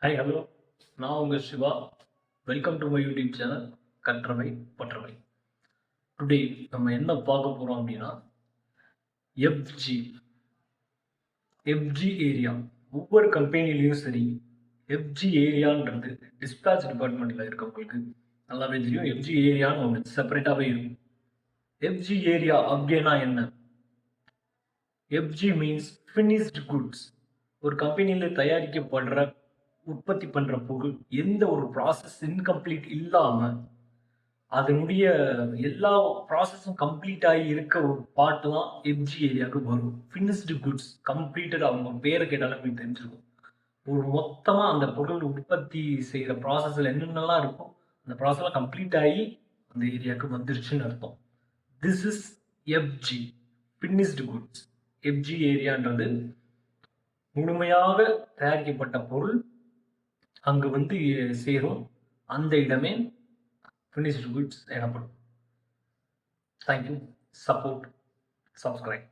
Hi hello, நான் உங்கள் Siva. Welcome to my YouTube channel கற்றவை பற்றவை. டுடே நம்ம என்ன பார்க்க போகிறோம் அப்படின்னா எஃப்ஜி எஃப்ஜி ஏரியா. ஒவ்வொரு கம்பெனிலையும் சரி, எஃப்ஜி ஏரியான்றது டிஸ்பேச் டிபார்ட்மெண்ட்டில் இருக்கவங்களுக்கு நல்லாவே தெரியும். எஃப்ஜி ஏரியான்னு ஒன்று செப்பரேட்டாகவே இருக்கும். எஃப்ஜி ஏரியா அப்படின்னா என்ன? FG means finished goods. ஒரு கம்பெனியில் தயாரிக்கப்படுற உற்பத்தி பண்ணுற பொருள் எந்த ஒரு ப்ராசஸ் இன்கம்ப்ளீட் இல்லாமல் அதனுடைய எல்லா ப்ராசஸும் கம்ப்ளீட் ஆகி இருக்க ஒரு பார்ட் தான் எஃப்ஜி ஏரியாவுக்கு வரும். Finished goods completed. அவங்க பேரை கேட்டாலும் போய் தெரிஞ்சிருக்கும். ஒரு மொத்தமாக அந்த பொருள் உற்பத்தி செய்கிற ப்ராசஸில் என்னென்னலாம் இருக்கும், அந்த ப்ராசஸ்லாம் கம்ப்ளீட் ஆகி அந்த ஏரியாவுக்கு வந்துருச்சுன்னு அர்த்தம். This is FG, finished goods. FG ஏரியான்றது முழுமையாக தயாரிக்கப்பட்ட பொருள் அங்கு வந்து சேரும். அந்த இடமே finished goods எனப்படும். தேங்க்யூ. Support, subscribe.